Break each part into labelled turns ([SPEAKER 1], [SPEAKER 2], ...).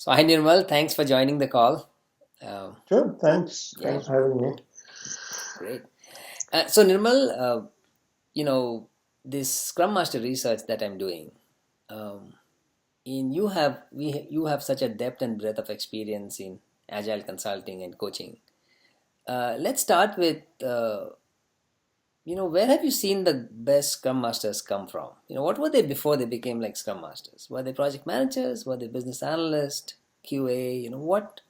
[SPEAKER 1] So, hi Nirmal, thanks for joining the call. Um,
[SPEAKER 2] Sure, thanks.
[SPEAKER 1] yeah,
[SPEAKER 2] Thanks for having me.
[SPEAKER 1] great. So, Nirmal, you know, this Scrum Master research that I'm doing, um, you have such a depth and breadth of experience in agile consulting and coaching. Let's start with where have you seen the best Scrum Masters come from? What were they before they became like Scrum Masters? Were they project managers? Were they business analysts? QA? What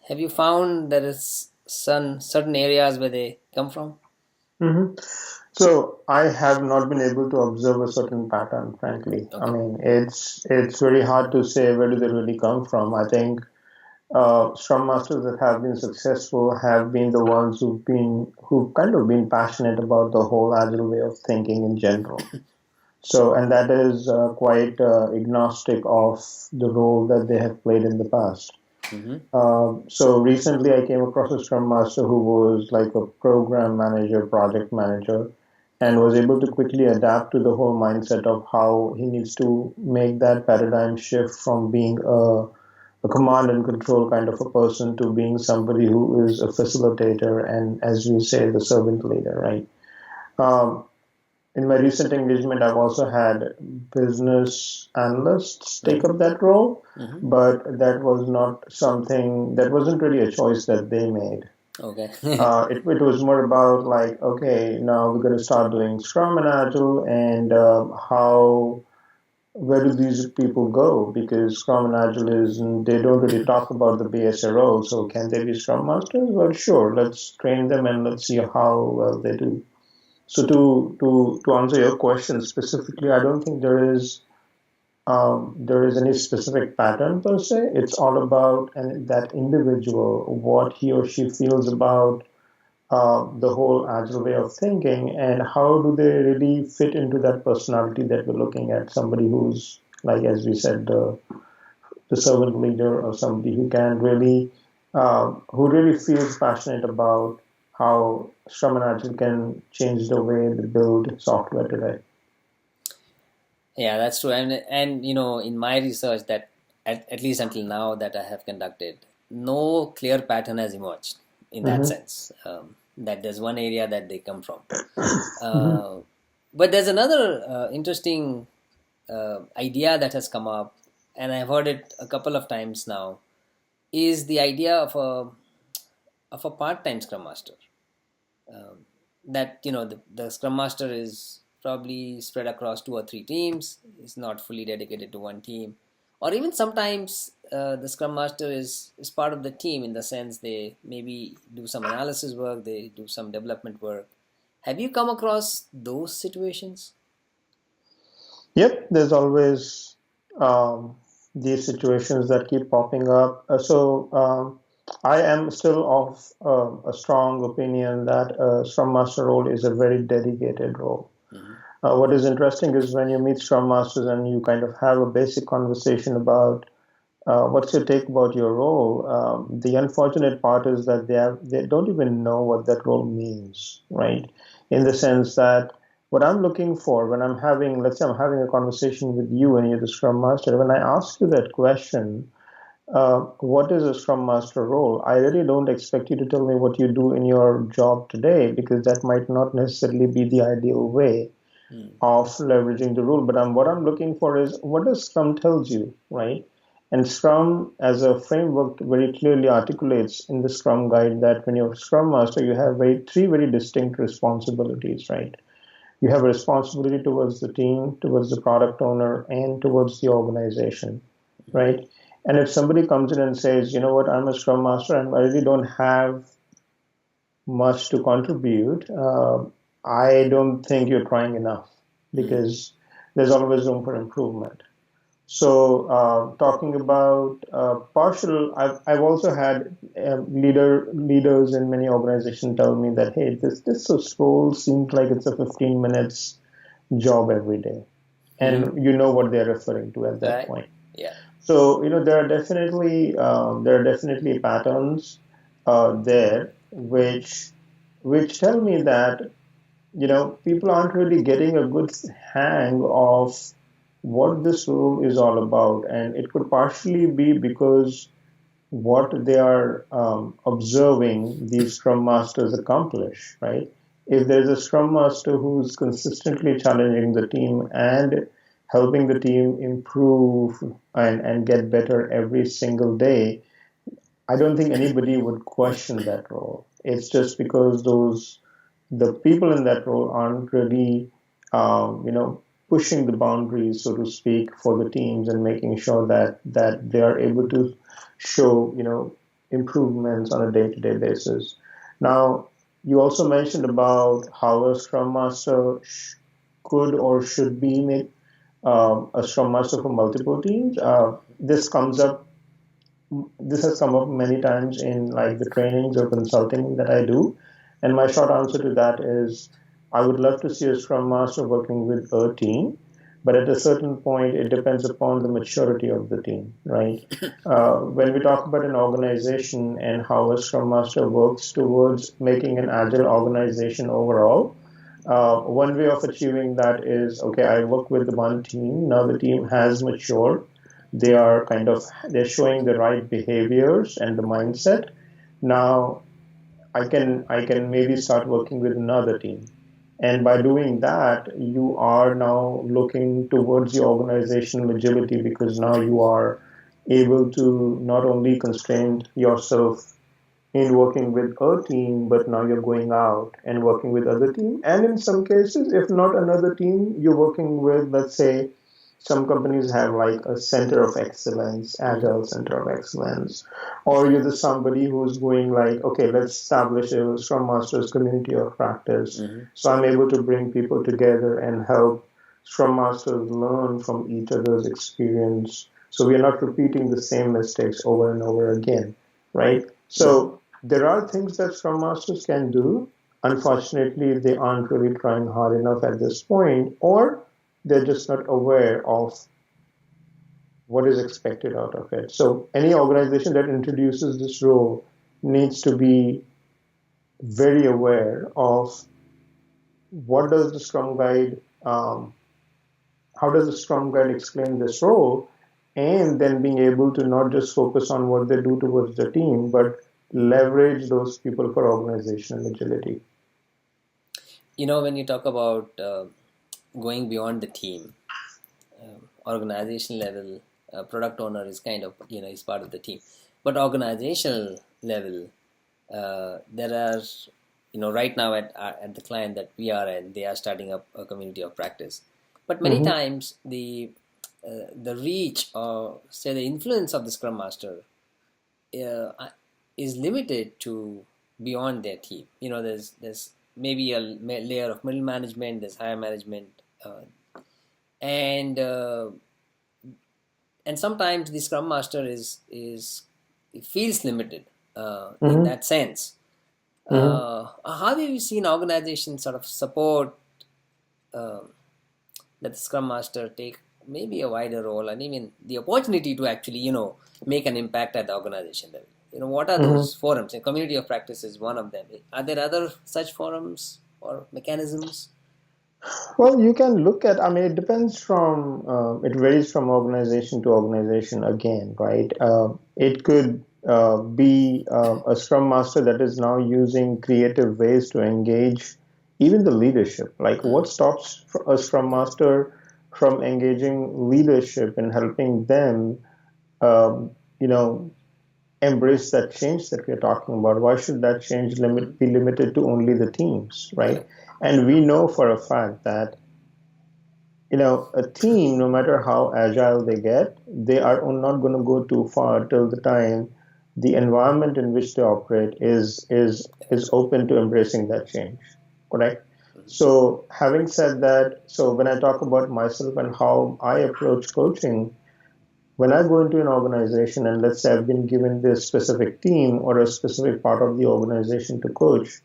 [SPEAKER 1] have you found there is some certain areas where they come from?
[SPEAKER 2] hmm So I have not been able to observe a certain pattern, frankly. I
[SPEAKER 1] Okay.
[SPEAKER 2] mean, it's very hard to say where do they really come from. I think Scrum Masters that have been successful have been the ones who've kind of been passionate about the whole agile way of thinking in general. So, and that is quite agnostic of the role that they have played in the past.
[SPEAKER 1] Mm-hmm.
[SPEAKER 2] So recently I came across a Scrum Master who was like a program manager, project manager, and was able to quickly adapt to the whole mindset of how he needs to make that paradigm shift from being a command and control kind of a person to being somebody who is a facilitator and, as you say, the servant leader, right? Um, in my recent engagement, I've also had business analysts take
[SPEAKER 1] Mm-hmm.
[SPEAKER 2] up that role,
[SPEAKER 1] Mm-hmm.
[SPEAKER 2] but that was not something that wasn't really a choice that they made.
[SPEAKER 1] Okay.
[SPEAKER 2] It was more about like, okay, now we're going to start doing Scrum and Agile, and where do these people go? Because Scrum and Agile is, they don't really talk about the BSA role, so can they be Scrum Masters? Well, sure, let's train them and let's see how well they do. So to answer your question specifically, I don't think there is any specific pattern per se. It's all about that individual, what he or she feels about the whole agile way of thinking, and how do they really fit into that personality that we're looking at. Somebody who's like, as we said, the servant leader, or somebody who can really, who really feels passionate about how Scrum and Agile can change the way they build software today.
[SPEAKER 1] Yeah, that's true. And in my research that at least until now that I have conducted, no clear pattern has emerged in that
[SPEAKER 2] hmm
[SPEAKER 1] sense. That there's one area that they come from.
[SPEAKER 2] hmm
[SPEAKER 1] Uh, but there's another interesting idea that has come up, and I've heard it a couple of times now, is the idea of a part-time Scrum Master. Um, that the Scrum Master is probably spread across two or three teams. Is not fully dedicated to one team, or even sometimes the Scrum Master is part of the team in the sense they maybe do some analysis work, they do some development work. Have you come across those situations?
[SPEAKER 2] Yep, there's always um, these situations that keep popping up. I am still of a strong opinion that a Scrum Master role is a very dedicated role.
[SPEAKER 1] Hmm.
[SPEAKER 2] What is interesting is when you meet Scrum Masters and you kind of have a basic conversation about what's your take about your role. The unfortunate part is that they don't even know what that role means, right? In the sense that what I'm looking for when I'm having, let's say I'm having a conversation with you and you're the Scrum Master, when I ask you that question, what is a Scrum Master role? I really don't expect you to tell me what you do in your job today because that might not necessarily be the ideal way
[SPEAKER 1] Hmm.
[SPEAKER 2] of leveraging the rule. But what I'm looking for is what does Scrum tells you, right? And Scrum as a framework very clearly articulates in the Scrum guide that when you're Scrum Master, you have three very distinct responsibilities, right? You have a responsibility towards the team, towards the product owner, and towards the organization, right? And if somebody comes in and says, you know what, I'm a Scrum Master and I really don't have much to contribute, I don't think you're trying enough
[SPEAKER 1] Hmm.
[SPEAKER 2] because there's always room for improvement. So, talking about partial, I've also had leaders in many organizations tell me that hey, this role seems like it's a 15 minutes job every day,
[SPEAKER 1] Hmm.
[SPEAKER 2] and you know what they're referring to at that
[SPEAKER 1] Right.
[SPEAKER 2] point.
[SPEAKER 1] Yeah.
[SPEAKER 2] So there are definitely patterns there which tell me that people aren't really getting a good hang of what this role is all about. And it could partially be because what they are observing these Scrum Masters accomplish, right? If there's a Scrum Master who's consistently challenging the team and helping the team improve and get better every single day, I don't think anybody would question that role. It's just because the people in that role aren't really, pushing the boundaries, so to speak, for the teams and making sure that they are able to show, improvements on a day-to-day basis. Now, you also mentioned about how a Scrum Master could or should be a Scrum Master for multiple teams. This has come up many times in like the trainings or consulting that I do. And my short answer to that is I would love to see a Scrum Master working with a team, but at a certain point, it depends upon the maturity of the team, right? When we talk about an organization and how a Scrum Master works towards making an agile organization overall, one way of achieving that is okay, I work with one team. Now the team has matured. They're showing the right behaviors and the mindset. Now I can maybe start working with another team. And by doing that, you are now looking towards your organizational agility because now you are able to not only constrain yourself in working with a team, but now you're going out and working with other team. And in some cases, if not another team, you're working with, let's say, some companies have like a center of excellence, agile center of excellence, or you're the somebody who's going like, okay, let's establish a Scrum Masters community of practice. So I'm able to bring people together and help Scrum Masters learn from each other's experience. So we are not repeating the same mistakes over and over again, right? So there are things that Scrum Masters can do. Unfortunately, they aren't really trying hard enough at this point, or they're just not aware of what is expected out of it. So any organization that introduces this role needs to be very aware of what does the Scrum Guide, how does the Scrum Guide explain this role, and then being able to not just focus on what they do towards the team, but leverage those people for organizational agility.
[SPEAKER 1] When you talk about going beyond the team, organizational level, product owner is kind of, is part of the team. But organizational level, there are, right now at the client that we are in, they are starting up a community of practice. But many times the reach or say the influence of the Scrum Master is limited to beyond their team. There's maybe a layer of middle management, there's higher management, and sometimes the Scrum Master it feels limited in that sense. How have you seen organizations sort of support that the Scrum Master take maybe a wider role and even the opportunity to actually make an impact at the organization level? What are those forums? A community of practice is one of them. Are there other such forums or mechanisms?
[SPEAKER 2] Well, you can look at, I mean, it varies from organization to organization again, right? It could be a Scrum Master that is now using creative ways to engage even the leadership. Like, what stops a Scrum Master from engaging leadership and helping them, um, you know, embrace that change that we're talking about? Why should that change be limited to only the teams, right? And we know for a fact that a team, no matter how agile they get, they are not going to go too far till the time the environment in which they operate is open to embracing that change, correct? So having said that, so when I talk about myself and how I approach coaching, when I go into an organization and let's say I've been given this specific team or a specific part of the organization to coach,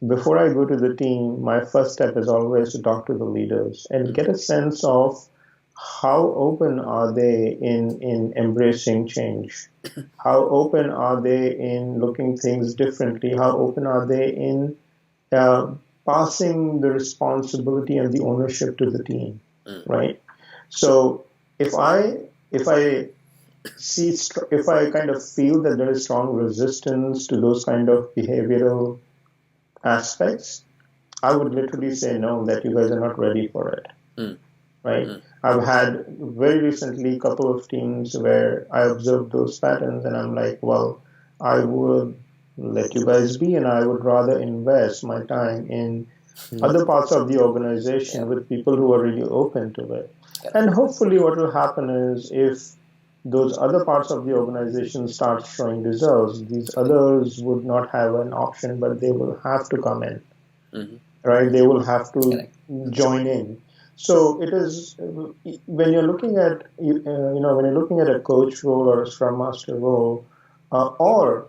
[SPEAKER 2] before I go to the team, my first step is always to talk to the leaders and get a sense of how open are they in embracing change? How open are they in looking things differently? How open are they in uh, passing the responsibility and the ownership to the team, right? So if I if I kind of feel that there is strong resistance to those kind of behavioral aspects, I would literally say no, that you guys are not ready for it,
[SPEAKER 1] Mm.
[SPEAKER 2] right?
[SPEAKER 1] Mm.
[SPEAKER 2] I've had very recently a couple of teams where I observed those patterns and I'm like, well, I would let you guys be, and I would rather invest my time in other parts of the
[SPEAKER 1] Yeah.
[SPEAKER 2] organization with people who are really open to it.
[SPEAKER 1] Correct.
[SPEAKER 2] And hopefully, what will happen is if those other parts of the organization start showing results, these others would not have an option, but they will have to come in,
[SPEAKER 1] Mm-hmm.
[SPEAKER 2] right? They will have to
[SPEAKER 1] Correct.
[SPEAKER 2] join in. So it is when you're looking at when you're looking at a coach role or a scrum master role, or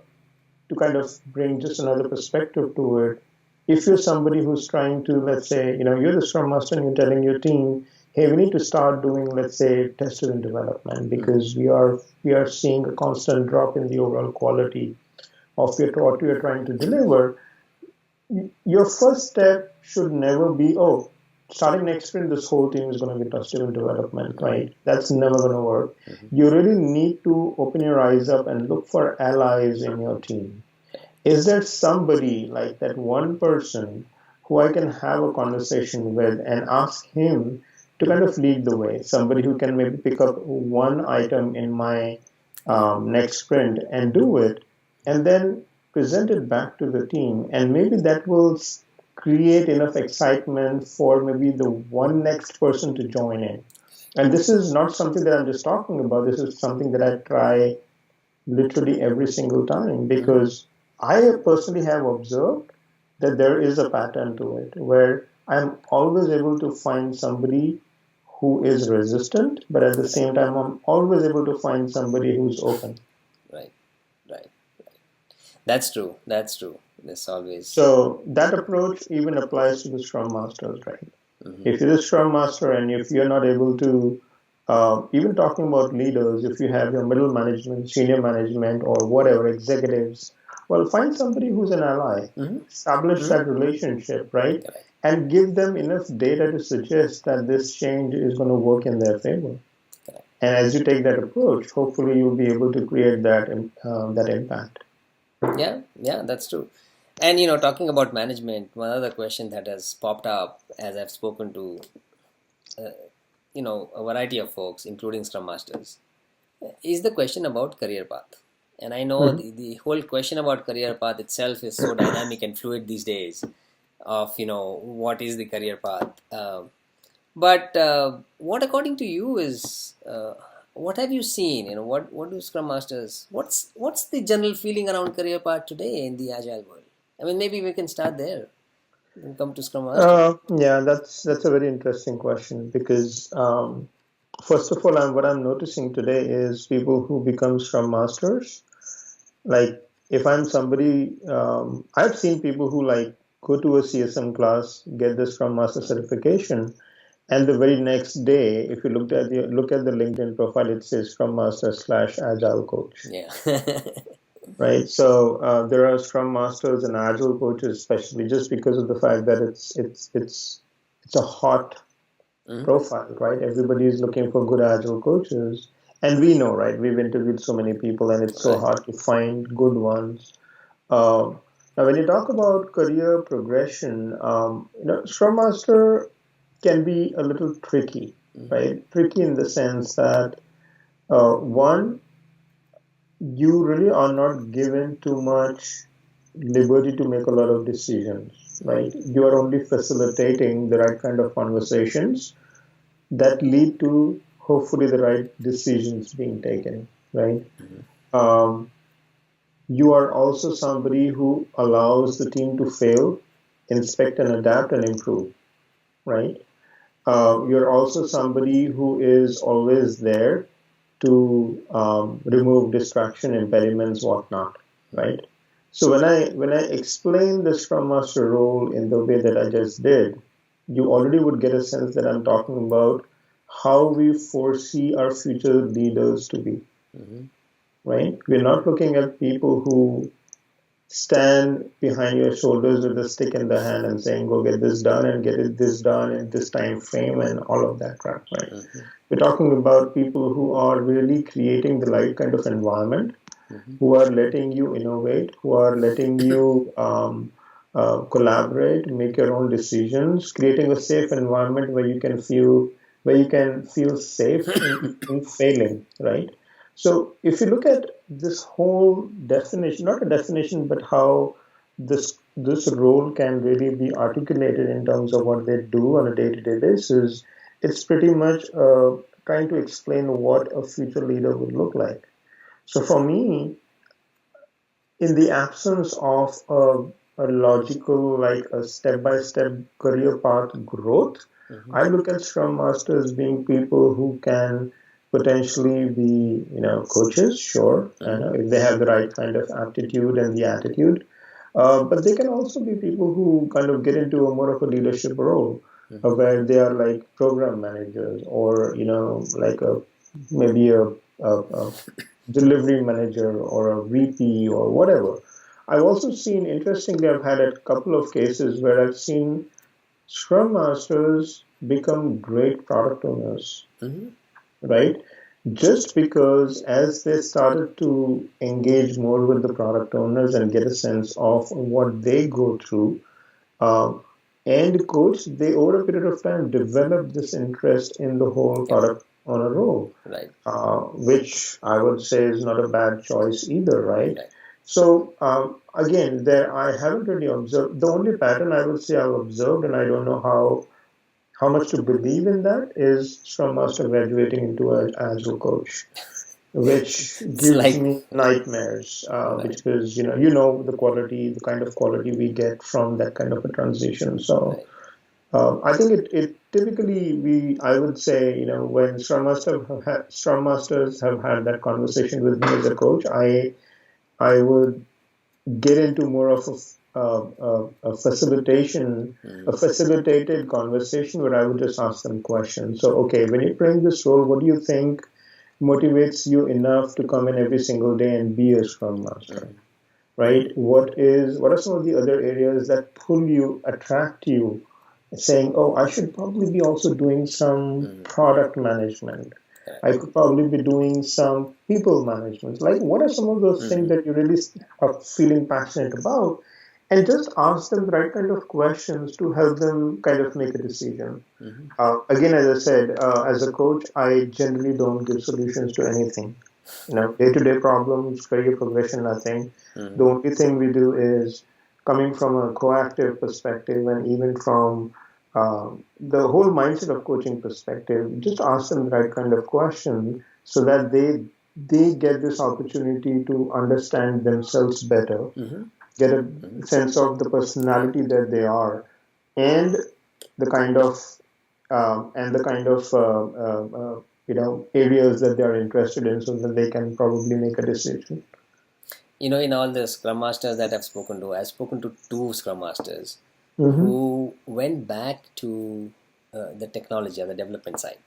[SPEAKER 2] to kind of bring just another perspective to it, if you're somebody who's trying to, let's say, you're the scrum master and you're telling your team, hey, we need to start doing, let's say, test-driven development
[SPEAKER 1] Mm-hmm.
[SPEAKER 2] because we are seeing a constant drop in the overall quality of what we are trying to deliver. Your first step should never be, oh, starting next sprint, this whole team is going to be test-driven development, right? That's never going to work.
[SPEAKER 1] Mm-hmm.
[SPEAKER 2] You really need to open your eyes up and look for allies in your team. Is there somebody like that one person who I can have a conversation with and ask him to kind of lead the way? Somebody who can maybe pick up one item in my next sprint and do it, and then present it back to the team. And maybe that will create enough excitement for maybe the one next person to join in. And this is not something that I'm just talking about. This is something that I try literally every single time
[SPEAKER 1] Mm-hmm.
[SPEAKER 2] because I personally have observed that there is a pattern to it where I'm always able to find somebody who is resistant, but at the same time, I'm always able to find somebody who's open.
[SPEAKER 1] Right. Right. That's true. That's true. This always.
[SPEAKER 2] So that approach even applies to the Scrum Masters, right?
[SPEAKER 1] Mm-hmm.
[SPEAKER 2] If you're the Scrum Master and if you're not able to, even talking about leaders, if you have your middle management, senior management, or whatever, executives, well, find somebody who's an ally,
[SPEAKER 1] Mm-hmm.
[SPEAKER 2] establish
[SPEAKER 1] Mm-hmm.
[SPEAKER 2] that relationship, right?
[SPEAKER 1] Correct.
[SPEAKER 2] And give them enough data to suggest that this change is going to work in their favor.
[SPEAKER 1] Correct.
[SPEAKER 2] And as you take that approach, hopefully you'll be able to create that impact.
[SPEAKER 1] Yeah. Yeah. That's true. And talking about management, one other question that has popped up as I've spoken to uh, a variety of folks, including Scrum Masters, is the question about career path. And I know
[SPEAKER 2] Mhm.
[SPEAKER 1] the whole question about career path itself is so dynamic and fluid these days of what is the career path. But what according to you is what have you seen? What do Scrum Masters? What's the general feeling around career path today in the agile world? I mean, maybe we can start there and come to Scrum Master.
[SPEAKER 2] Yeah, that's a very interesting question because first of all, what I'm noticing today is people who become Scrum Masters. Like, if I'm somebody, I've seen people who like go to a CSM class, get the Scrum Master certification, and the very next day, if you look at the LinkedIn profile, it says Scrum Master / Agile Coach,
[SPEAKER 1] Yeah.
[SPEAKER 2] right? So there are Scrum Masters and Agile coaches, especially just because of the fact that it's a hot
[SPEAKER 1] Mhm.
[SPEAKER 2] profile, right? Everybody is looking for good Agile coaches. And we know, right? We've interviewed so many people, and it's so
[SPEAKER 1] Right.
[SPEAKER 2] hard to find good ones. Now, when you talk about career progression, Scrum Master can be a little tricky,
[SPEAKER 1] Mhm.
[SPEAKER 2] right? Tricky in the sense that, one, you really are not given too much liberty to make a lot of decisions, right? You are only facilitating the right kind of conversations that lead to hopefully the right decisions being taken, right?
[SPEAKER 1] Mhm.
[SPEAKER 2] Um, you are also somebody who allows the team to fail, inspect and adapt and improve, right? You're also somebody who is always there to remove distraction, impediments, whatnot, right? So when I explain the Scrum Master role in the way that I just did, you already would get a sense that I'm talking about how we foresee our future leaders to be,
[SPEAKER 1] Mhm.
[SPEAKER 2] right? We're not looking at people who stand behind your shoulders with a stick in the hand and saying, go get this done and get this done in this time frame and all of that crap, right? We're talking about people who are really creating the right kind of environment, who are letting you innovate, who are letting you collaborate, make your own decisions, creating a safe environment where you can feel safe in failing, right? So if you look at this whole definition, not a definition, but how this role can really be articulated in terms of what they do on a day-to-day basis, it's pretty much trying to explain what a future leader would look like. So for me, in the absence of a logical, like a step-by-step career path growth, I look at Scrum Masters being people who can potentially be, coaches, sure, if they have the right kind of aptitude and the attitude. But they can also be people who kind of get into a more of a leadership role, where they are like program managers or, like maybe a delivery manager or a VP or whatever. I've also seen, interestingly, I've had a couple of cases where I've seen Scrum Masters become great product owners, right? Just because as they started to engage more with the product owners and get a sense of what they go through, and coach, they over a period of time develop this interest in the whole product owner role,
[SPEAKER 1] Right.
[SPEAKER 2] Which I would say is not a bad choice either, right? So again, there I haven't really observed. The only pattern I would say I've observed, and I don't know how much to believe in that, is Scrum Master graduating into an Agile Coach, which gives me nightmares because the quality, the kind of quality we get from that kind of a transition. So I think it typically I would say when Scrum Masters have had that conversation with me as a coach, I would get into more of a facilitated conversation where I would just ask them questions. So, okay, when you're playing this role, what do you think motivates you enough to come in every single day and be a Scrum Master? Right? What are some of the other areas that pull you, attract you, saying, oh, I should probably be also doing some product management. I could probably be doing some people management. Like, what are some of those things that you really are feeling passionate about? And just ask them the right kind of questions to help them kind of make a decision. Again, as I said, as a coach, I generally don't give solutions to anything. Day-to-day problems, career progression, nothing. The only thing we do is coming from a proactive perspective and even from the whole mindset of coaching perspective, just ask them the right kind of question so that they get this opportunity to understand themselves better, get a sense of the personality that they are, and the kind of areas that they are interested in, so that they can probably make a decision.
[SPEAKER 1] In all the Scrum Masters that I've spoken to two Scrum Masters who went back to the technology or the development side.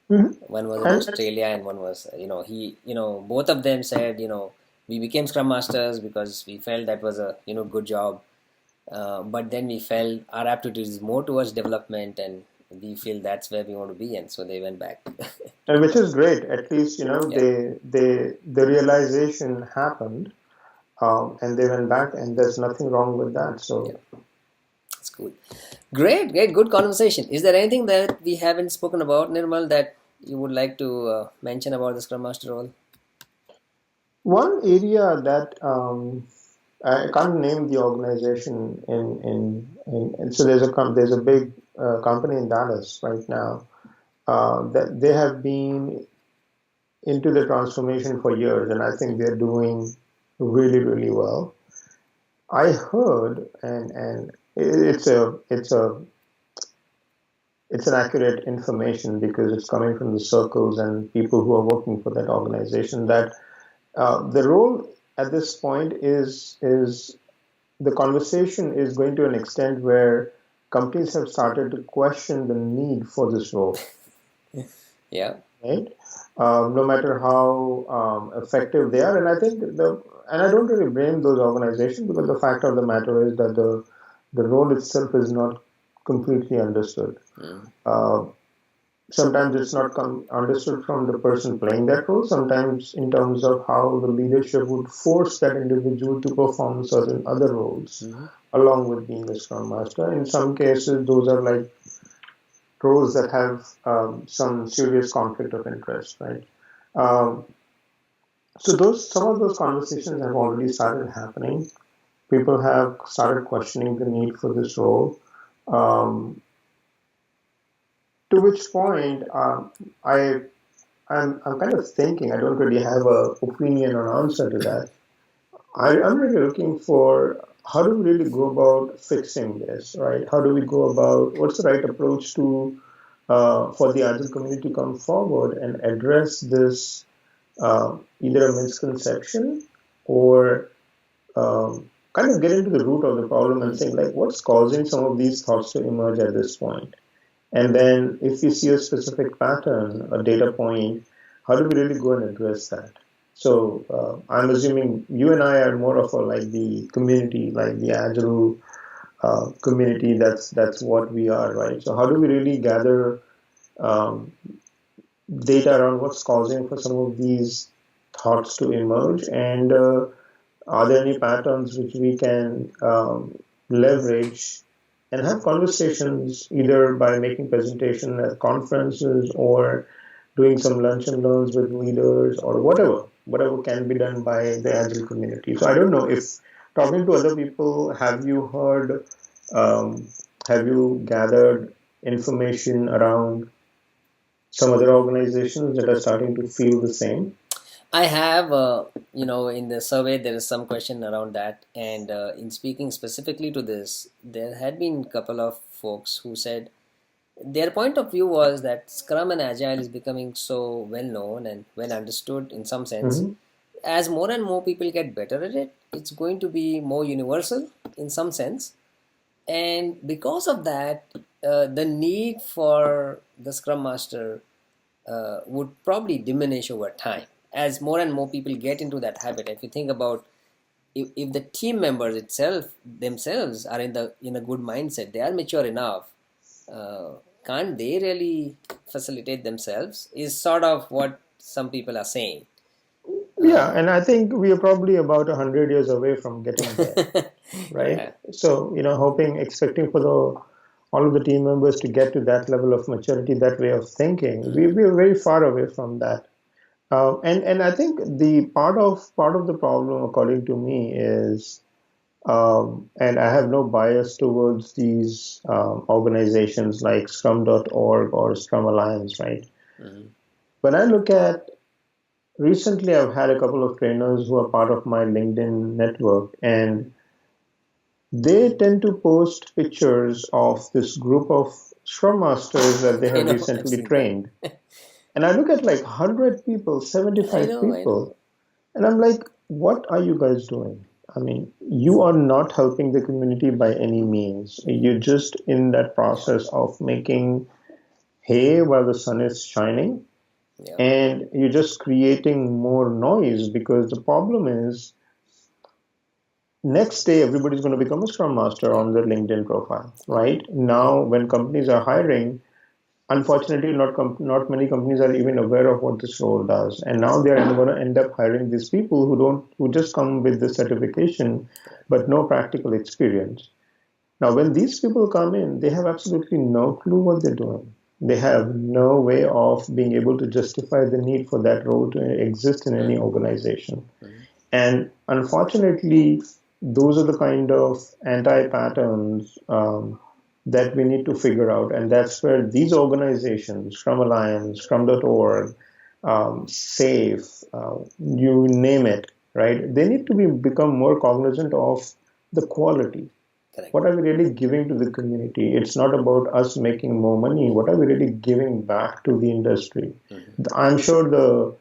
[SPEAKER 1] One was in Australia and one was, both of them said, we became Scrum Masters because we felt that was a, good job. But then we felt our aptitude is more towards development and we feel that's where we want to be. And so they went back.
[SPEAKER 2] And which is great. At least, the realization happened. And they went back, and there's nothing wrong with that. So
[SPEAKER 1] that's cool. Great, good conversation. Is there anything that we haven't spoken about, Nirmal, that you would like to mention about the Scrum Master role?
[SPEAKER 2] One area that I can't name the organization so there's a big company in Dallas right now that they have been into the transformation for years, and I think they're doing really, really well. I heard, and it's an accurate information because it's coming from the circles and people who are working for that organization, that the role at this point is the conversation is going to an extent where companies have started to question the need for this role.
[SPEAKER 1] Yeah.
[SPEAKER 2] Right. no matter how effective they are. And I think and I don't really blame those organizations because the fact of the matter is that the role itself is not completely understood.
[SPEAKER 1] Mm.
[SPEAKER 2] Uh, Sometimes it's not understood from the person playing that role. Sometimes in terms of how the leadership would force that individual to perform certain other roles
[SPEAKER 1] Mm-hmm.
[SPEAKER 2] along with being a scrum master. In some cases, those are like roles that have some serious conflict of interest, right? Um, so those some of those conversations have already started happening. People have started questioning the need for this role. Um, to which point, I I'm kind of thinking. I don't really have a opinion or answer to that. I'm really looking for how do we really go about fixing this, right? How do we go about what's the right approach to for the Agile community to come forward and address this either a misconception or kind of get into the root of the problem and saying like what's causing some of these thoughts to emerge at this point. And then if we see a specific pattern, a data point, how do we really go and address that? So I'm assuming you and I are more of a like the community, like the Agile community. That's what we are, right? So how do we really gather um, data around what's causing for some of these thoughts to emerge, and are there any patterns which we can leverage and have conversations either by making presentation at conferences or doing some lunch and learns with leaders or whatever can be done by the Agile community. So I don't know if talking to other people, um, have you gathered information around some other organizations that are starting to feel the same?
[SPEAKER 1] I have, in the survey, there is some question around that. And in speaking specifically to this, there had been a couple of folks who said their point of view was that Scrum and Agile is becoming so well known and well understood in some sense.
[SPEAKER 2] Mm-hmm.
[SPEAKER 1] As more and more people get better at it, it's going to be more universal in some sense. And because of that, the need for the Scrum Master would probably diminish over time as more and more people get into that habit. If you think about if the team members themselves are in a good mindset, they are mature enough. Uh, can't they really facilitate themselves? Is sort of what some people are saying.
[SPEAKER 2] Yeah, and I think we are probably about 100 years away from getting there, right?
[SPEAKER 1] Yeah.
[SPEAKER 2] So, hoping, expecting for all of the team members to get to that level of maturity, that way of thinking, we are very far away from that. And I think the part of the problem, according to me, is, and I have no bias towards these organizations like Scrum.org or Scrum Alliance, right?
[SPEAKER 1] Mhm.
[SPEAKER 2] When I look at recently, I've had a couple of trainers who are part of my LinkedIn network, and they tend to post pictures of this group of Scrum Masters that they
[SPEAKER 1] I
[SPEAKER 2] have
[SPEAKER 1] know, I've
[SPEAKER 2] recently
[SPEAKER 1] seen that.
[SPEAKER 2] trained. And I look at like 100 people,
[SPEAKER 1] I
[SPEAKER 2] 75
[SPEAKER 1] know, I
[SPEAKER 2] people,
[SPEAKER 1] know.
[SPEAKER 2] and I'm like, what are you guys doing? I mean, you are not helping the community by any means. You're just in that process of making hay while the sun is shining,
[SPEAKER 1] Yeah.
[SPEAKER 2] and you're just creating more noise because the problem is next day everybody's going to become a scrum master
[SPEAKER 1] Yeah.
[SPEAKER 2] on their LinkedIn profile,
[SPEAKER 1] Yeah.
[SPEAKER 2] right? Now when companies are hiring, unfortunately not many companies are even aware of what this role does, and now they're going to end up hiring these people who just come with the certification but no practical experience. Now when these people come in, they have absolutely no clue what they're doing. They have no way of being able to justify the need for that role to exist in any
[SPEAKER 1] Mm.
[SPEAKER 2] organization.
[SPEAKER 1] Mm.
[SPEAKER 2] And unfortunately, those are the kind of anti patterns that we need to figure out. And that's where these organizations, Scrum Alliance, Scrum.org, SAFE, you name it, right? They need to become more cognizant of the quality.
[SPEAKER 1] Correct.
[SPEAKER 2] What are we really giving to the community? It's not about us making more money. What are we really giving back to the industry?
[SPEAKER 1] Mhm.
[SPEAKER 2] I'm sure the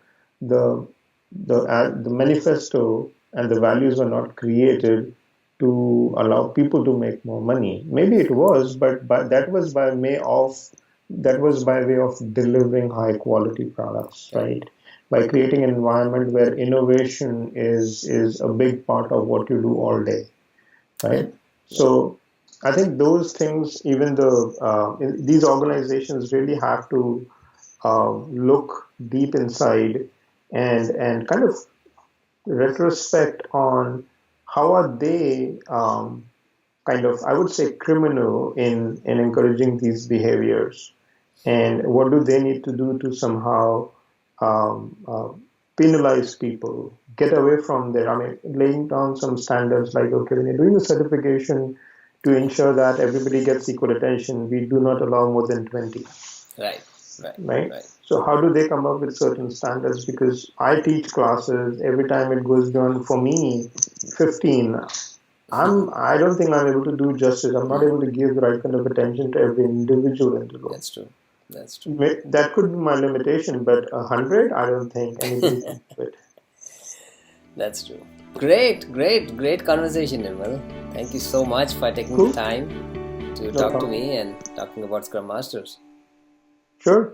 [SPEAKER 2] the manifesto and the values were not created to allow people to make more money. Maybe it was, but that was by way of that was by way of delivering high quality products,
[SPEAKER 1] Yeah.
[SPEAKER 2] right? By creating an environment where innovation is a big part of what you do all day,
[SPEAKER 1] Yeah.
[SPEAKER 2] right?
[SPEAKER 1] Yeah.
[SPEAKER 2] So I think those things, even the these organizations really have to look deep inside and kind of retrospect on how are they kind of, I would say, criminal in encouraging these behaviors, and what do they need to do to somehow penalize people, get away from there. I mean, laying down some standards like, okay, when you're doing a certification to ensure that everybody gets equal attention, we do not allow more than 20,
[SPEAKER 1] Right. Right.
[SPEAKER 2] right?
[SPEAKER 1] Right.
[SPEAKER 2] So how do they come up with certain standards? Because I teach classes, every time it goes beyond, for me, 15. I don't think I'm able to do justice. I'm not able to give the right kind of attention to every individual in the room.
[SPEAKER 1] That's true. That's true.
[SPEAKER 2] That could be my limitation, but 100, I don't think anybody can do it.
[SPEAKER 1] That's true. Great conversation, Nirmal. Thank you so much for taking the
[SPEAKER 2] Cool.
[SPEAKER 1] time to
[SPEAKER 2] No
[SPEAKER 1] talk to
[SPEAKER 2] problem.
[SPEAKER 1] me and talking about Scrum Masters.
[SPEAKER 2] Sure.